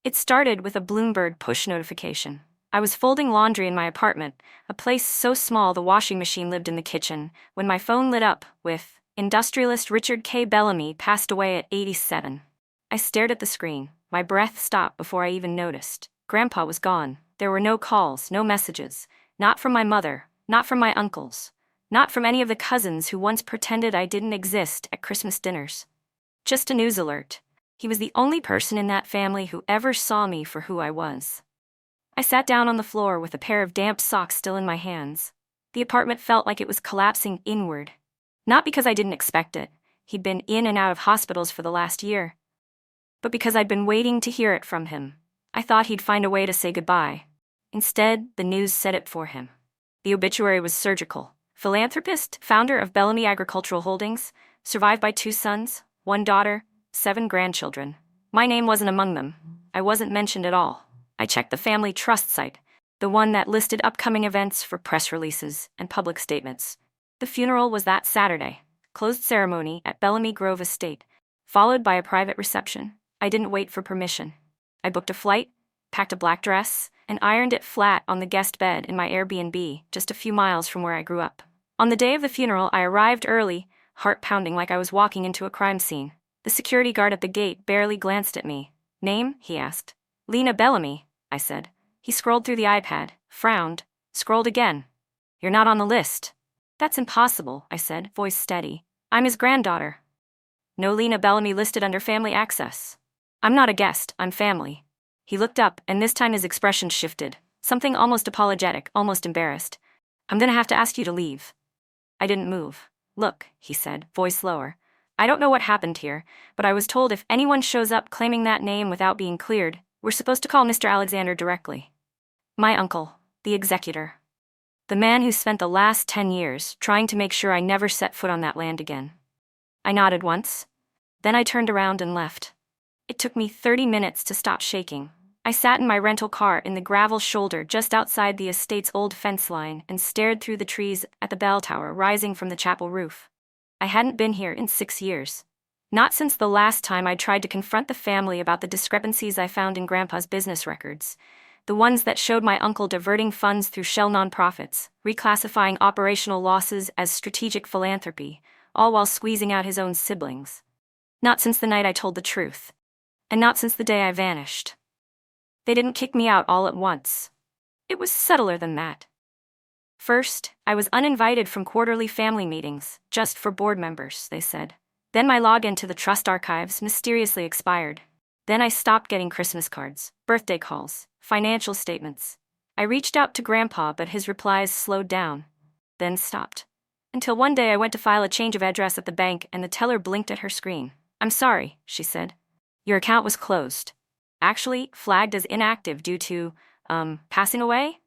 It started with a Bloomberg push notification. I was folding laundry in my apartment, a place so small the washing machine lived in the kitchen, when my phone lit up with, "Industrialist Richard K. Bellamy passed away at 87. I stared at the screen. My breath stopped before I even noticed. Grandpa was gone. There were no calls, no messages. Not from my mother, not from my uncles, not from any of the cousins who once pretended I didn't exist at Christmas dinners. Just a news alert. He was the only person in that family who ever saw me for who I was. I sat down on the floor with a pair of damp socks still in my hands. The apartment felt like it was collapsing inward. Not because I didn't expect it. He'd been in and out of hospitals for the last year. But because I'd been waiting to hear it from him. I thought he'd find a way to say goodbye. Instead, the news said it for him. The obituary was surgical. Philanthropist, founder of Bellamy Agricultural Holdings, survived by 2 sons, 1 daughter, 7 grandchildren. My name wasn't among them. I wasn't mentioned at all. I checked the family trust site, the one that listed upcoming events for press releases and public statements. The funeral was that Saturday, closed ceremony at Bellamy Grove Estate, followed by a private reception. I didn't wait for permission. I booked a flight, packed a black dress, and ironed it flat on the guest bed in my Airbnb, just a few miles from where I grew up. On the day of the funeral, I arrived early, heart pounding like I was walking into a crime scene. The security guard at the gate barely glanced at me. "Name?" he asked. "Lena Bellamy," I said. He scrolled through the iPad, frowned, scrolled again. "You're not on the list." "That's impossible," I said, voice steady. "I'm his granddaughter." "No Lena Bellamy listed under family access." "I'm not a guest, I'm family." He looked up, and this time his expression shifted. Something almost apologetic, almost embarrassed. "I'm gonna have to ask you to leave." I didn't move. "Look," he said, voice lower. "I don't know what happened here, but I was told if anyone shows up claiming that name without being cleared, we're supposed to call Mr. Alexander directly. My uncle, the executor. The man who spent the last 10 years trying to make sure I never set foot on that land again." I nodded once. Then I turned around and left. It took me 30 minutes to stop shaking. I sat in my rental car in the gravel shoulder just outside the estate's old fence line and stared through the trees at the bell tower rising from the chapel roof. I hadn't been here in 6 years. Not since the last time I tried to confront the family about the discrepancies I found in Grandpa's business records. The ones that showed my uncle diverting funds through shell nonprofits, reclassifying operational losses as strategic philanthropy, all while squeezing out his own siblings. Not since the night I told the truth. And not since the day I vanished. They didn't kick me out all at once. It was subtler than that. First, I was uninvited from quarterly family meetings, just for board members, they said. Then my login to the trust archives mysteriously expired. Then I stopped getting Christmas cards, birthday calls, financial statements. I reached out to Grandpa, but his replies slowed down, then stopped. Until one day I went to file a change of address at the bank and the teller blinked at her screen. "I'm sorry," she said. "Your account was closed. Actually, flagged as inactive due to, passing away?"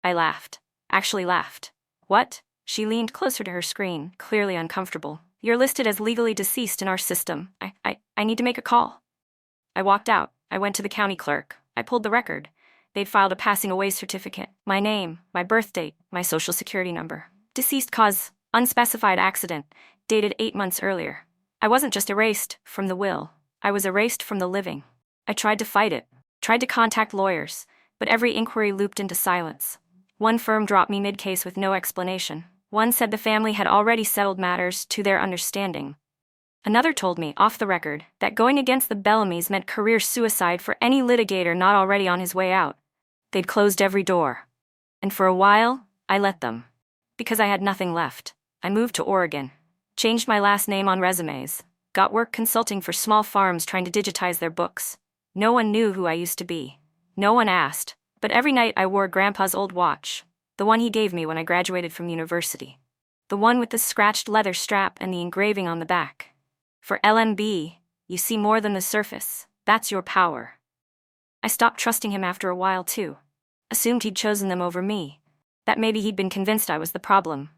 I laughed. Actually laughed. "What?" She leaned closer to her screen, clearly uncomfortable. "You're listed as legally deceased in our system. I need to make a call." I walked out. I went to the county clerk. I pulled the record. They'd filed a passing away certificate. My name, my birth date, my social security number. Deceased cause, unspecified accident, dated 8 months earlier. I wasn't just erased from the will. I was erased from the living. I tried to fight it, tried to contact lawyers, but every inquiry looped into silence. One firm dropped me mid-case with no explanation. One said the family had already settled matters to their understanding. Another told me, off the record, that going against the Bellamys meant career suicide for any litigator not already on his way out. They'd closed every door. And for a while, I let them. Because I had nothing left. I moved to Oregon. Changed my last name on resumes. Got work consulting for small farms trying to digitize their books. No one knew who I used to be. No one asked, but every night I wore Grandpa's old watch, the one he gave me when I graduated from university. The one with the scratched leather strap and the engraving on the back. For LMB, you see more than the surface. That's your power. I stopped trusting him after a while too. Assumed he'd chosen them over me. That maybe he'd been convinced I was the problem.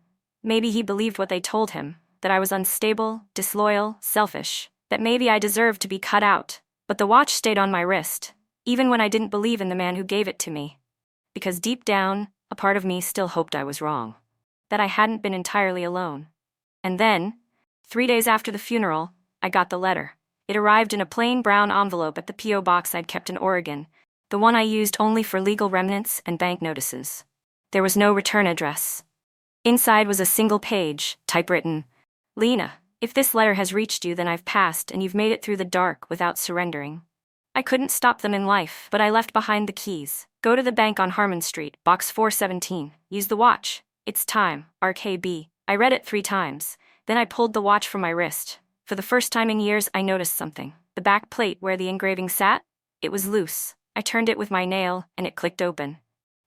Maybe he believed what they told him, that I was unstable, disloyal, selfish, that maybe I deserved to be cut out. But the watch stayed on my wrist, even when I didn't believe in the man who gave it to me. Because deep down, a part of me still hoped I was wrong. That I hadn't been entirely alone. And then, 3 days after the funeral, I got the letter. It arrived in a plain brown envelope at the P.O. box I'd kept in Oregon, the one I used only for legal remnants and bank notices. There was no return address. Inside was a single page, typewritten. Lena, if this letter has reached you, then I've passed and you've made it through the dark without surrendering. I couldn't stop them in life, but I left behind the keys. Go to the bank on Harmon Street, box 417. Use the watch. It's time, RKB. I read it 3 times. Then I pulled the watch from my wrist. For the first time in years, I noticed something. The back plate where the engraving sat? It was loose. I turned it with my nail, and it clicked open.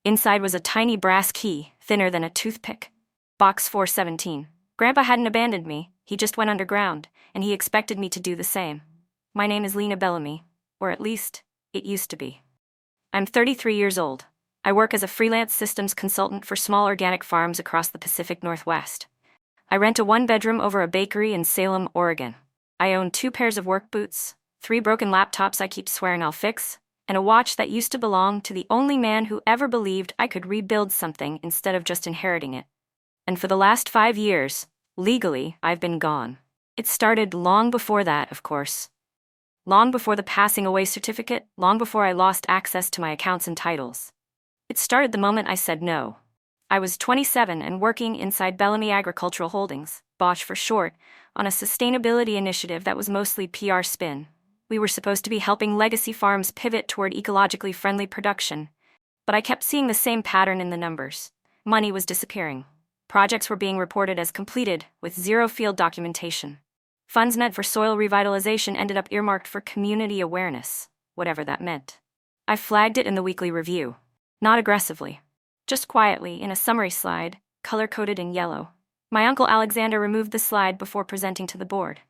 Inside was a tiny brass key, thinner than a toothpick. Box 417. Grandpa hadn't abandoned me. He just went underground, and he expected me to do the same. My name is Lena Bellamy, or at least, it used to be. I'm 33 years old. I work as a freelance systems consultant for small organic farms across the Pacific Northwest. I rent a 1-bedroom over a bakery in Salem, Oregon. I own 2 pairs of work boots, 3 broken laptops I keep swearing I'll fix, and a watch that used to belong to the only man who ever believed I could rebuild something instead of just inheriting it. And for the last 5 years, legally, I've been gone. It started long before that, of course. Long before the passing away certificate, long before I lost access to my accounts and titles. It started the moment I said no. I was 27 and working inside Bellamy Agricultural Holdings, Bosch for short, on a sustainability initiative that was mostly PR spin. We were supposed to be helping legacy farms pivot toward ecologically friendly production, but I kept seeing the same pattern in the numbers. Money was disappearing. Projects were being reported as completed, with 0 field documentation. Funds meant for soil revitalization ended up earmarked for community awareness, whatever that meant. I flagged it in the weekly review. Not aggressively. Just quietly, in a summary slide, color-coded in yellow. My uncle Alexander removed the slide before presenting to the board.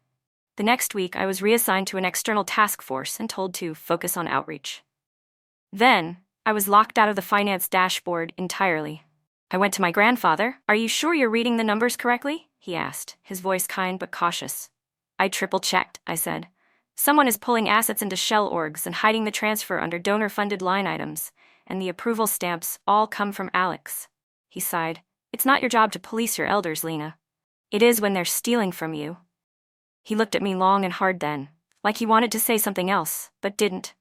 The next week, I was reassigned to an external task force and told to focus on outreach. Then, I was locked out of the finance dashboard entirely. I went to my grandfather. Are you sure you're reading the numbers correctly? He asked, his voice kind but cautious. I triple-checked, I said. Someone is pulling assets into shell orgs and hiding the transfer under donor-funded line items, and the approval stamps all come from Alex. He sighed. It's not your job to police your elders, Lena. It is when they're stealing from you. He looked at me long and hard then, like he wanted to say something else, but didn't.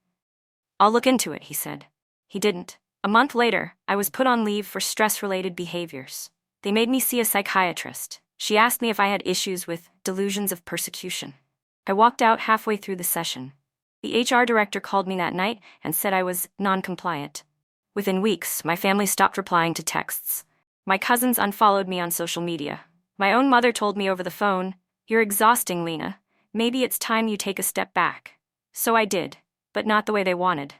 I'll look into it, he said. He didn't. A month later, I was put on leave for stress-related behaviors. They made me see a psychiatrist. She asked me if I had issues with delusions of persecution. I walked out halfway through the session. The HR director called me that night and said I was non-compliant. Within weeks, my family stopped replying to texts. My cousins unfollowed me on social media. My own mother told me over the phone, "You're exhausting, Lena. Maybe it's time you take a step back." So I did, but not the way they wanted.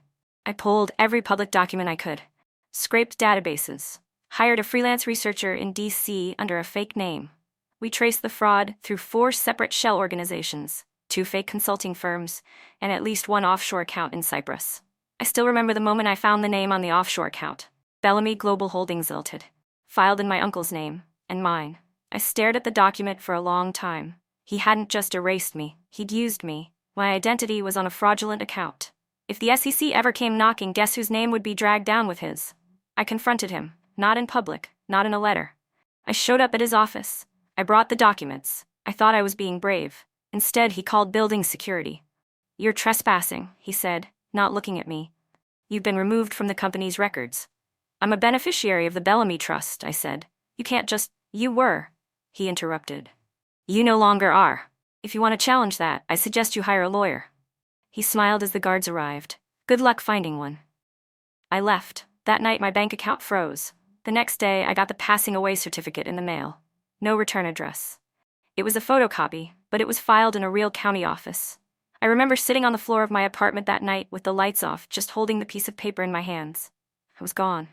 I pulled every public document I could, scraped databases, hired a freelance researcher in DC under a fake name. We traced the fraud through 4 separate shell organizations, 2 fake consulting firms, and at least 1 offshore account in Cyprus. I still remember the moment I found the name on the offshore account. Bellamy Global Holdings Limited, filed in my uncle's name, and mine. I stared at the document for a long time. He hadn't just erased me, he'd used me. My identity was on a fraudulent account. If the SEC ever came knocking, guess whose name would be dragged down with his? I confronted him, not in public, not in a letter. I showed up at his office. I brought the documents. I thought I was being brave. Instead, he called building security. "You're trespassing," he said, not looking at me. "You've been removed from the company's records." "I'm a beneficiary of the Bellamy Trust," I said. "You can't just—" "You were," he interrupted. "You no longer are. If you want to challenge that, I suggest you hire a lawyer." He smiled as the guards arrived. "Good luck finding one." I left. That night my bank account froze. The next day I got the passing away certificate in the mail. No return address. It was a photocopy, but it was filed in a real county office. I remember sitting on the floor of my apartment that night with the lights off, just holding the piece of paper in my hands. I was gone.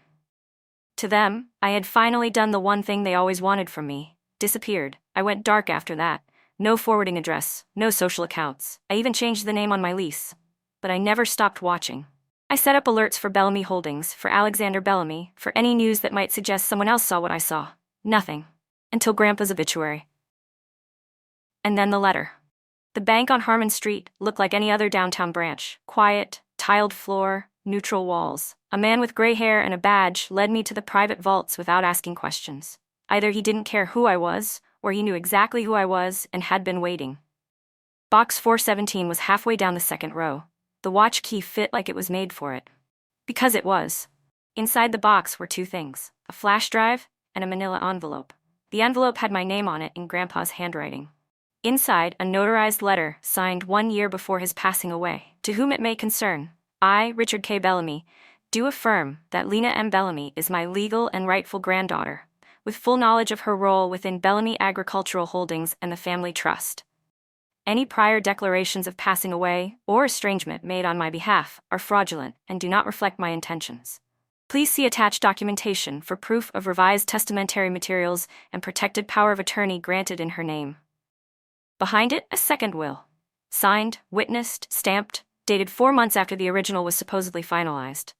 To them, I had finally done the one thing they always wanted from me. Disappeared. I went dark after that. No forwarding address, no social accounts. I even changed the name on my lease. But I never stopped watching. I set up alerts for Bellamy Holdings, for Alexander Bellamy, for any news that might suggest someone else saw what I saw. Nothing. Until Grandpa's obituary. And then the letter. The bank on Harmon Street looked like any other downtown branch. Quiet, tiled floor, neutral walls. A man with gray hair and a badge led me to the private vaults without asking questions. Either he didn't care who I was, or he knew exactly who I was and had been waiting. Box 417 was halfway down the second row. The watch key fit like it was made for it. Because it was. Inside the box were two things: a flash drive and a manila envelope. The envelope had my name on it in Grandpa's handwriting. Inside, a notarized letter signed 1 year before his passing away. To whom it may concern, I, Richard K. Bellamy, do affirm that Lena M. Bellamy is my legal and rightful granddaughter, with full knowledge of her role within Bellamy Agricultural Holdings and the family trust. Any prior declarations of passing away or estrangement made on my behalf are fraudulent and do not reflect my intentions. Please see attached documentation for proof of revised testamentary materials and protected power of attorney granted in her name. Behind it, a second will. Signed, witnessed, stamped, dated 4 months after the original was supposedly finalized.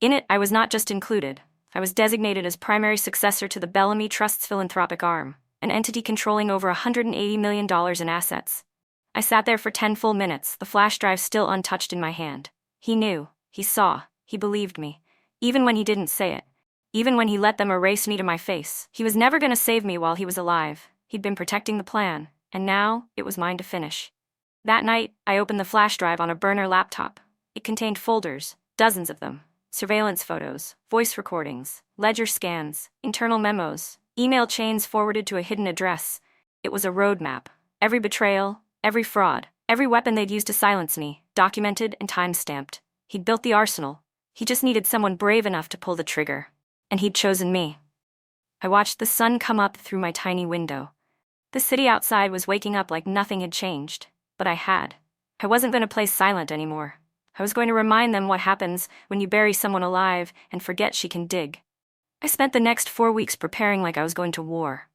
In it, I was not just included. I was designated as primary successor to the Bellamy Trust's philanthropic arm, an entity controlling over $180 million in assets. I sat there for 10 full minutes, the flash drive still untouched in my hand. He knew, he saw, he believed me. Even when he didn't say it. Even when he let them erase me to my face. He was never going to save me while he was alive. He'd been protecting the plan, and now it was mine to finish. That night, I opened the flash drive on a burner laptop. It contained folders, dozens of them. Surveillance photos, voice recordings, ledger scans, internal memos, email chains forwarded to a hidden address. It was a roadmap. Every betrayal, every fraud, every weapon they'd used to silence me, documented and time-stamped. He'd built the arsenal. He just needed someone brave enough to pull the trigger. And he'd chosen me. I watched the sun come up through my tiny window. The city outside was waking up like nothing had changed, but I had. I wasn't going to play silent anymore. I was going to remind them what happens when you bury someone alive and forget she can dig. I spent the next 4 weeks preparing like I was going to war.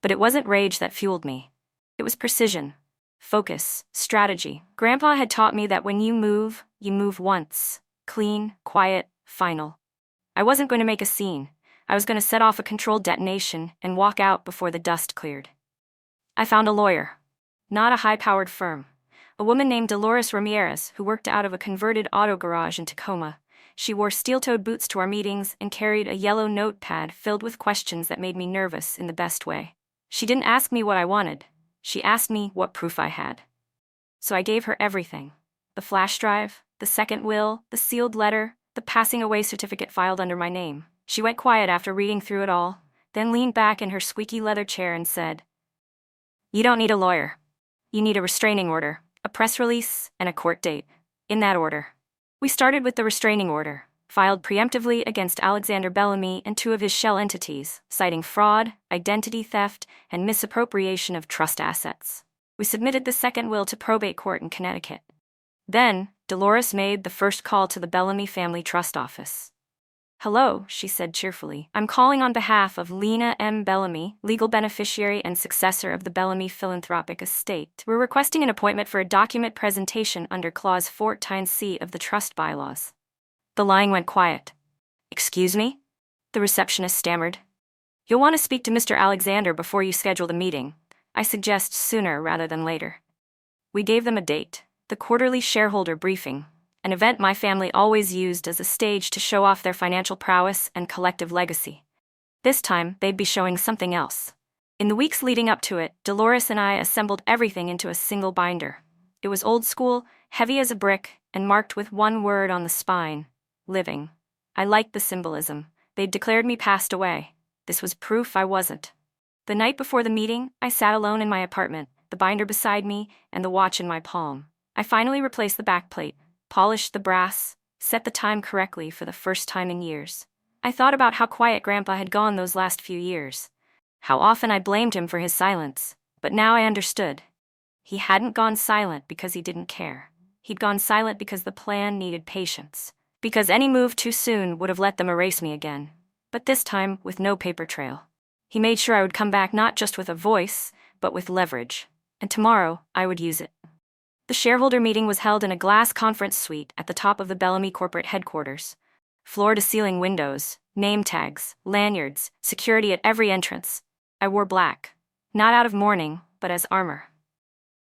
But it wasn't rage that fueled me. It was precision, focus, strategy. Grandpa had taught me that when you move once. Clean, quiet, final. I wasn't going to make a scene. I was going to set off a controlled detonation and walk out before the dust cleared. I found a lawyer. Not a high-powered firm. A woman named Dolores Ramirez who worked out of a converted auto garage in Tacoma. She wore steel-toed boots to our meetings and carried a yellow notepad filled with questions that made me nervous in the best way. She didn't ask me what I wanted. She asked me what proof I had. So I gave her everything. The flash drive, the second will, the sealed letter, the passing away certificate filed under my name. She went quiet after reading through it all, then leaned back in her squeaky leather chair and said, "You don't need a lawyer. You need a restraining order, a press release, and a court date. In that order." We started with the restraining order, filed preemptively against Alexander Bellamy and 2 of his shell entities, citing fraud, identity theft, and misappropriation of trust assets. We submitted the second will to probate court in Connecticut. Then, Dolores made the first call to the Bellamy Family Trust Office. "Hello," she said cheerfully. "I'm calling on behalf of Lena M. Bellamy, legal beneficiary and successor of the Bellamy philanthropic estate. We're requesting an appointment for a document presentation under Clause 14C of the trust bylaws." The line went quiet. "Excuse me?" the receptionist stammered. "You'll want to speak to Mr. Alexander before you schedule the meeting. I suggest sooner rather than later." We gave them a date. The quarterly shareholder briefing, an event my family always used as a stage to show off their financial prowess and collective legacy. This time, they'd be showing something else. In the weeks leading up to it, Dolores and I assembled everything into a single binder. It was old school, heavy as a brick, and marked with one word on the spine: living. I liked the symbolism. They'd declared me passed away. This was proof I wasn't. The night before the meeting, I sat alone in my apartment, the binder beside me and the watch in my palm. I finally replaced the backplate, polished the brass, set the time correctly for the first time in years. I thought about how quiet Grandpa had gone those last few years. How often I blamed him for his silence, but now I understood. He hadn't gone silent because he didn't care. He'd gone silent because the plan needed patience. Because any move too soon would have let them erase me again. But this time, with no paper trail. He made sure I would come back not just with a voice, but with leverage. And tomorrow, I would use it. The shareholder meeting was held in a glass conference suite at the top of the Bellamy corporate headquarters. Floor-to-ceiling windows, name tags, lanyards, security at every entrance. I wore black. Not out of mourning, but as armor.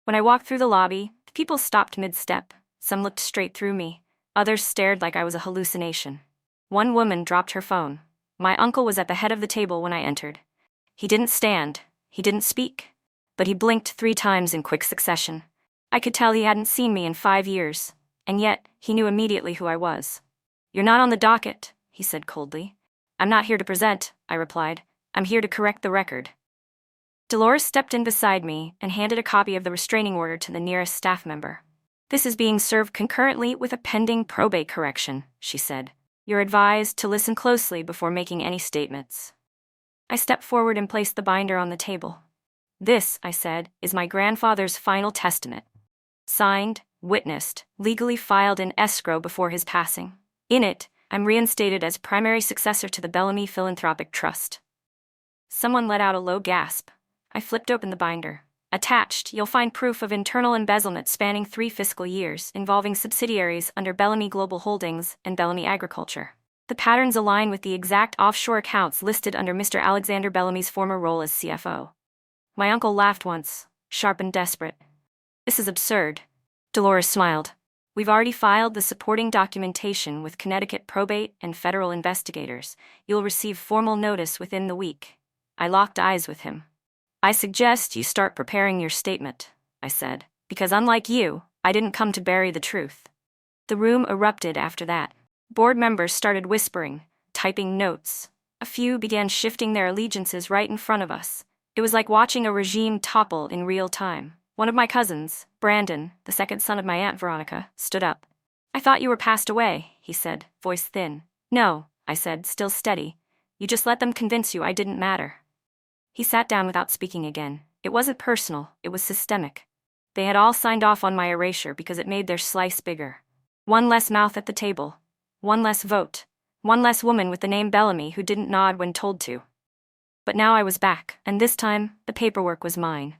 When I walked through the lobby, people stopped mid-step. Some looked straight through me. Others stared like I was a hallucination. One woman dropped her phone. My uncle was at the head of the table when I entered. He didn't stand. He didn't speak. But he blinked 3 times in quick succession. I could tell he hadn't seen me in 5 years, and yet he knew immediately who I was. "You're not on the docket," he said coldly. "I'm not here to present," I replied. "I'm here to correct the record." Dolores stepped in beside me and handed a copy of the restraining order to the nearest staff member. "This is being served concurrently with a pending probate correction," she said. "You're advised to listen closely before making any statements." I stepped forward and placed the binder on the table. "This," I said, "is my grandfather's final testament. Signed, witnessed, legally filed in escrow before his passing. In it, I'm reinstated as primary successor to the Bellamy Philanthropic Trust." Someone let out a low gasp. I flipped open the binder. Attached, you'll find proof of internal embezzlement spanning 3 fiscal years, involving subsidiaries under Bellamy Global Holdings and Bellamy Agriculture. The patterns align with the exact offshore accounts listed under Mr. Alexander Bellamy's former role as CFO. My uncle laughed once, sharp and desperate. "This is absurd." Dolores smiled. "We've already filed the supporting documentation with Connecticut probate and federal investigators. You'll receive formal notice within the week." I locked eyes with him. "I suggest you start preparing your statement," I said, "because unlike you, I didn't come to bury the truth." The room erupted after that. Board members started whispering, typing notes. A few began shifting their allegiances right in front of us. It was like watching a regime topple in real time. One of my cousins, Brandon, the second son of my Aunt Veronica, stood up. "I thought you were passed away," he said, voice thin. "No," I said, still steady. "You just let them convince you I didn't matter." He sat down without speaking again. It wasn't personal, it was systemic. They had all signed off on my erasure because it made their slice bigger. One less mouth at the table. One less vote. One less woman with the name Bellamy who didn't nod when told to. But now I was back, and this time, the paperwork was mine.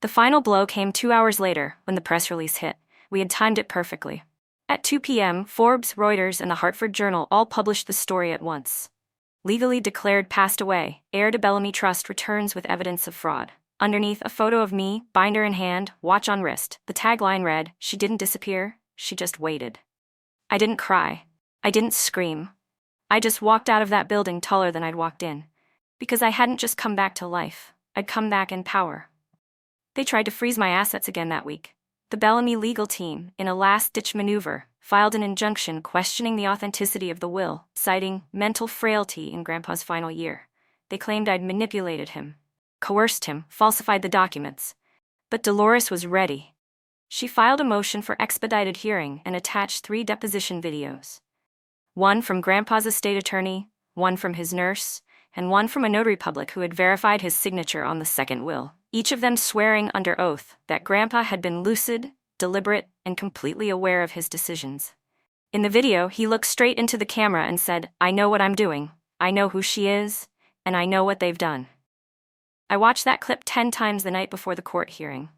The final blow came 2 hours later, when the press release hit. We had timed it perfectly. At 2 p.m., Forbes, Reuters, and the Hartford Journal all published the story at once. "Legally declared passed away, heir to Bellamy Trust returns with evidence of fraud." Underneath, a photo of me, binder in hand, watch on wrist. The tagline read, "She didn't disappear, she just waited." I didn't cry. I didn't scream. I just walked out of that building taller than I'd walked in. Because I hadn't just come back to life, I'd come back in power. They tried to freeze my assets again that week. The Bellamy legal team, in a last-ditch maneuver, filed an injunction questioning the authenticity of the will, citing mental frailty in Grandpa's final year. They claimed I'd manipulated him, coerced him, falsified the documents. But Dolores was ready. She filed a motion for expedited hearing and attached 3 deposition videos. One from Grandpa's estate attorney, one from his nurse, and one from a notary public who had verified his signature on the second will, each of them swearing under oath that Grandpa had been lucid, deliberate, and completely aware of his decisions. In the video, he looked straight into the camera and said, "I know what I'm doing, I know who she is, and I know what they've done." I watched that clip 10 times the night before the court hearing.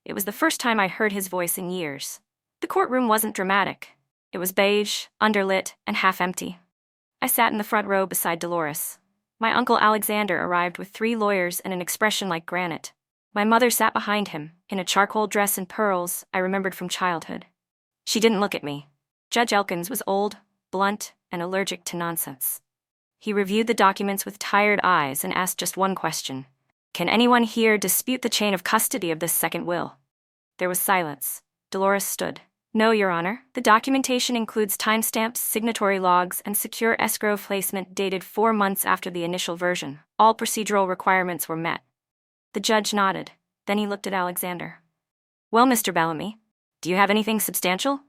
It was the first time I heard his voice in years. The courtroom wasn't dramatic. It was beige, underlit, and half empty. I sat in the front row beside Dolores. My uncle Alexander arrived with 3 lawyers and an expression like granite. My mother sat behind him, in a charcoal dress and pearls I remembered from childhood. She didn't look at me. Judge Elkins was old, blunt, and allergic to nonsense. He reviewed the documents with tired eyes and asked just one question. "Can anyone here dispute the chain of custody of this second will?" There was silence. Dolores stood. "No, Your Honor. The documentation includes timestamps, signatory logs, and secure escrow placement dated 4 months after the initial version. All procedural requirements were met." The judge nodded. Then he looked at Alexander. "Well, Mr. Bellamy, do you have anything substantial?"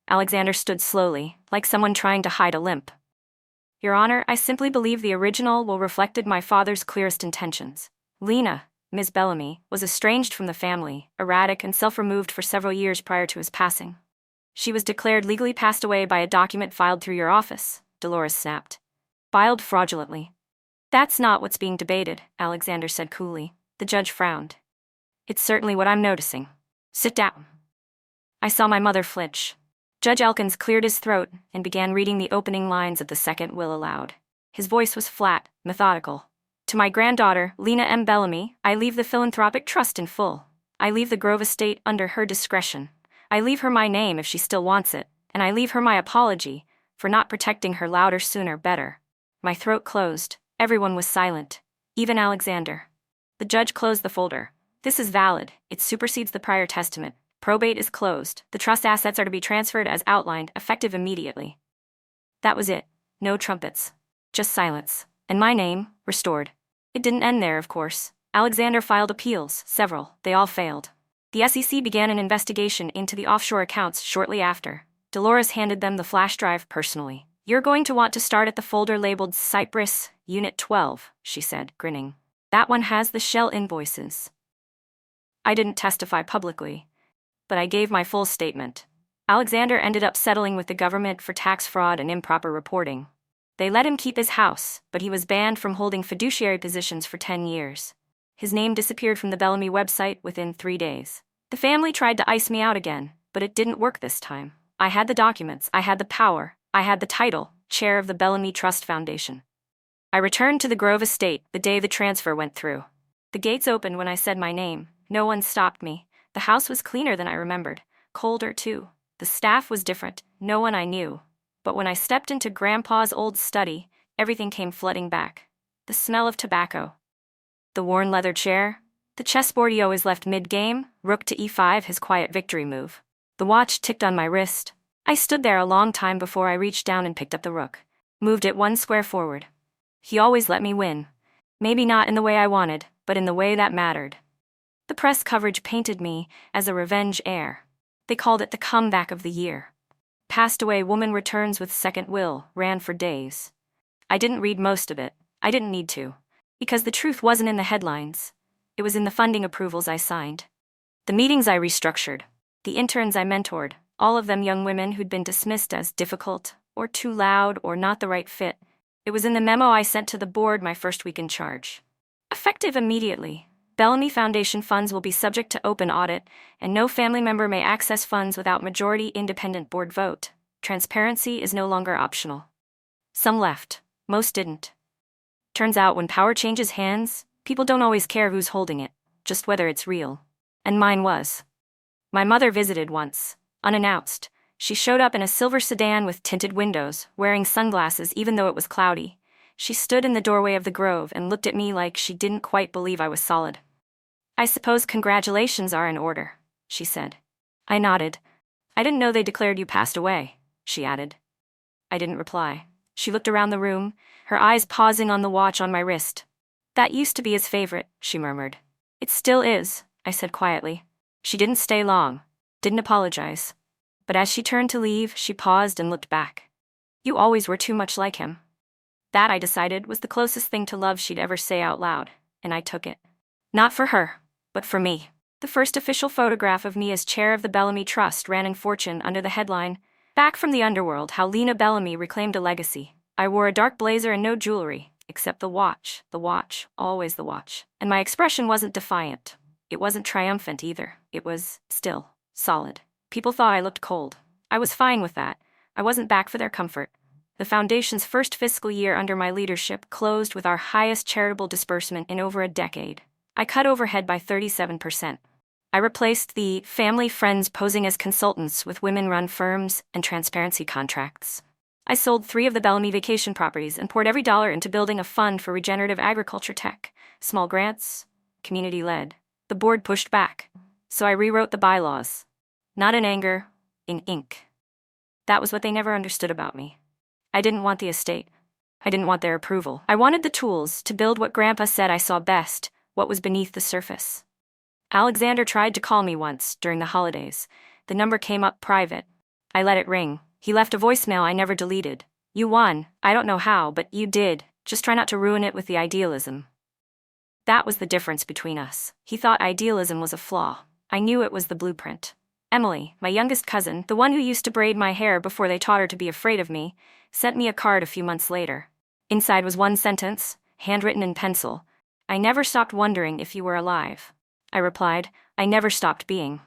Alexander stood slowly, like someone trying to hide a limp. "Your Honor, I simply believe the original will reflected my father's clearest intentions. Lena, Ms. Bellamy, was estranged from the family, erratic and self-removed for several years prior to his passing. She was declared legally passed away by a document filed through your office," Dolores snapped. "Filed fraudulently." "That's not what's being debated," Alexander said coolly. The judge frowned. "It's certainly what I'm noticing. Sit down." I saw my mother flinch. Judge Elkins cleared his throat and began reading the opening lines of the second will aloud. His voice was flat, methodical. "To my granddaughter, Lena M. Bellamy, I leave the philanthropic trust in full. I leave the Grove estate under her discretion. I leave her my name if she still wants it, and I leave her my apology for not protecting her louder, sooner, better." My throat closed. Everyone was silent, even Alexander. The judge closed the folder. "This is valid. It supersedes the prior testament. Probate is closed. The trust assets are to be transferred as outlined, effective immediately. That was it. No trumpets. Just silence. And my name, restored. It didn't end there, of course. Alexander filed appeals, several. They all failed. The SEC began an investigation into the offshore accounts shortly after. Dolores handed them the flash drive personally. "You're going to want to start at the folder labeled Cyprus, Unit 12, she said, grinning. "That one has the Shell invoices." I didn't testify publicly, but I gave my full statement. Alexander ended up settling with the government for tax fraud and improper reporting. They let him keep his house, but he was banned from holding fiduciary positions for 10 years. His name disappeared from the Bellamy website within 3 days. The family tried to ice me out again, but it didn't work this time. I had the documents, I had the power, I had the title, chair of the Bellamy Trust Foundation. I returned to the Grove estate the day the transfer went through. The gates opened when I said my name. No one stopped me. The house was cleaner than I remembered, colder too. The staff was different, no one I knew. But when I stepped into Grandpa's old study, everything came flooding back. The smell of tobacco. The worn leather chair. The chessboard he always left mid-game, rook to e5, his quiet victory move. The watch ticked on my wrist. I stood there a long time before I reached down and picked up the rook. Moved it 1 square forward. He always let me win. Maybe not in the way I wanted, but in the way that mattered. The press coverage painted me as a revenge heir. They called it the comeback of the year. Passed away woman returns with second will, ran for days. I didn't read most of it. I didn't need to. Because the truth wasn't in the headlines. It was in the funding approvals I signed. The meetings I restructured. The interns I mentored. All of them young women who'd been dismissed as difficult, or too loud, or not the right fit. It was in the memo I sent to the board my first week in charge. Effective immediately. Bellamy Foundation funds will be subject to open audit, and no family member may access funds without majority independent board vote. Transparency is no longer optional. Some left. Most didn't. Turns out when power changes hands, people don't always care who's holding it, just whether it's real. And mine was. My mother visited once, unannounced. She showed up in a silver sedan with tinted windows, wearing sunglasses even though it was cloudy. She stood in the doorway of the Grove and looked at me like she didn't quite believe I was solid. "I suppose congratulations are in order," she said. I nodded. "I didn't know they declared you passed away," she added. I didn't reply. She looked around the room, her eyes pausing on the watch on my wrist. "That used to be his favorite," she murmured. "It still is," I said quietly. She didn't stay long, didn't apologize. But as she turned to leave, she paused and looked back. "You always were too much like him." That, I decided, was the closest thing to love she'd ever say out loud, and I took it. Not for her, but for me. The first official photograph of me as chair of the Bellamy Trust ran in Fortune under the headline, "Back from the Underworld, How Lena Bellamy Reclaimed a Legacy." I wore a dark blazer and no jewelry, except the watch, always the watch. And my expression wasn't defiant. It wasn't triumphant either. It was still, solid. People thought I looked cold. I was fine with that. I wasn't back for their comfort. The Foundation's first fiscal year under my leadership closed with our highest charitable disbursement in over a decade. I cut overhead by 37%. I replaced the family friends posing as consultants with women-run firms and transparency contracts. I sold 3 of the Bellamy vacation properties and poured every dollar into building a fund for regenerative agriculture tech, small grants, community-led. The board pushed back, so I rewrote the bylaws. Not in anger, in ink. That was what they never understood about me. I didn't want the estate. I didn't want their approval. I wanted the tools to build what Grandpa said I saw best, what was beneath the surface. Alexander tried to call me once, during the holidays. The number came up private. I let it ring. He left a voicemail I never deleted. "You won. I don't know how, but you did. Just try not to ruin it with the idealism." That was the difference between us. He thought idealism was a flaw. I knew it was the blueprint. Emily, my youngest cousin, the one who used to braid my hair before they taught her to be afraid of me, sent me a card a few months later. Inside was one sentence, handwritten in pencil. "I never stopped wondering if you were alive." I replied, "I never stopped being."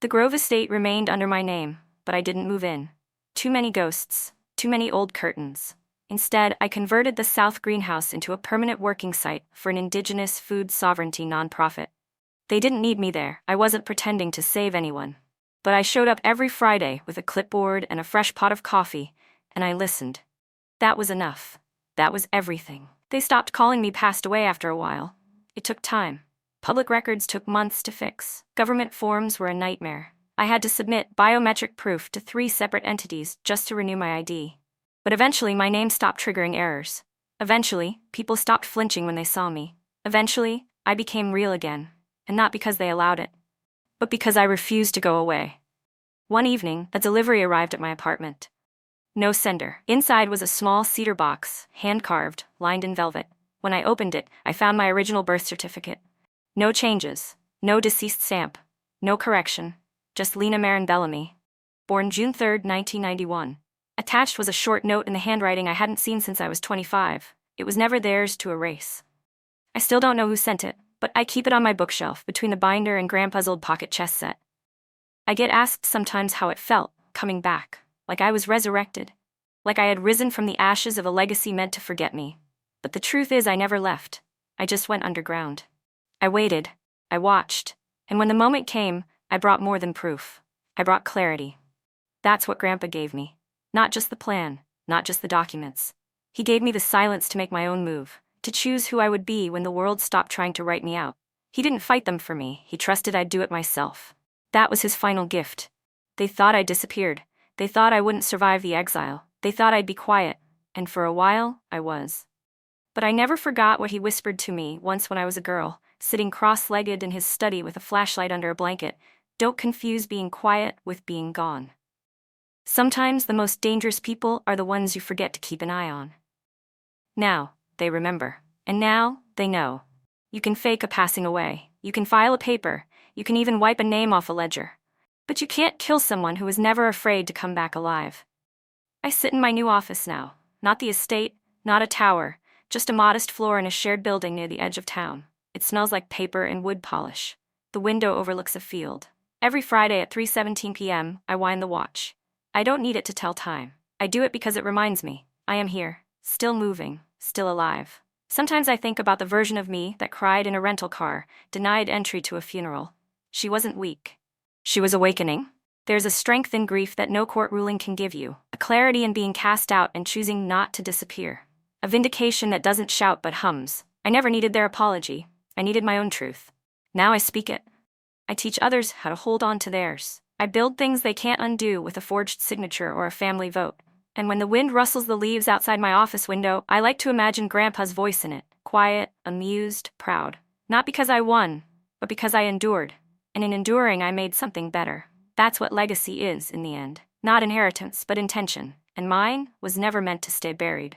The Grove estate remained under my name, but I didn't move in. Too many ghosts, too many old curtains. Instead, I converted the South Greenhouse into a permanent working site for an indigenous food sovereignty nonprofit. They didn't need me there. I wasn't pretending to save anyone. But I showed up every Friday with a clipboard and a fresh pot of coffee, and I listened. That was enough. That was everything. They stopped calling me passed away after a while. It took time. Public records took months to fix. Government forms were a nightmare. I had to submit biometric proof to 3 separate entities just to renew my ID. But eventually, my name stopped triggering errors. Eventually, people stopped flinching when they saw me. Eventually, I became real again. And not because they allowed it, but because I refused to go away. One evening, a delivery arrived at my apartment. No sender. Inside was a small cedar box, hand-carved, lined in velvet. When I opened it, I found my original birth certificate. No changes, no deceased stamp, no correction, just Lena Marin Bellamy. Born June 3, 1991. Attached was a short note in the handwriting I hadn't seen since I was 25. It was never theirs to erase. I still don't know who sent it, but I keep it on my bookshelf between the binder and Grandpa's old pocket chess set. I get asked sometimes how it felt, coming back, like I was resurrected, like I had risen from the ashes of a legacy meant to forget me. But the truth is I never left. I just went underground. I waited, I watched, and when the moment came, I brought more than proof. I brought clarity. That's what Grandpa gave me. Not just the plan, not just the documents. He gave me the silence to make my own move, to choose who I would be when the world stopped trying to write me out. He didn't fight them for me, he trusted I'd do it myself. That was his final gift. They thought I disappeared. They thought I wouldn't survive the exile. They thought I'd be quiet, and for a while, I was. But I never forgot what he whispered to me once when I was a girl, sitting cross-legged in his study with a flashlight under a blanket. Don't confuse being quiet with being gone. Sometimes the most dangerous people are the ones you forget to keep an eye on. Now, they remember. And now, they know. You can fake a passing away. You can file a paper. You can even wipe a name off a ledger. But you can't kill someone who is never afraid to come back alive. I sit in my new office now. Not the estate, not a tower, just a modest floor in a shared building near the edge of town. It smells like paper and wood polish. The window overlooks a field. Every Friday at 3:17 p.m., I wind the watch. I don't need it to tell time. I do it because it reminds me. I am here, still moving, still alive. Sometimes I think about the version of me that cried in a rental car, denied entry to a funeral. She wasn't weak. She was awakening. There's a strength in grief that no court ruling can give you, a clarity in being cast out and choosing not to disappear. A vindication that doesn't shout but hums. I never needed their apology. I needed my own truth. Now I speak it. I teach others how to hold on to theirs. I build things they can't undo with a forged signature or a family vote. And when the wind rustles the leaves outside my office window, I like to imagine Grandpa's voice in it, quiet, amused, proud. Not because I won, but because I endured. And in enduring, I made something better. That's what legacy is, in the end. Not inheritance, but intention. And mine was never meant to stay buried.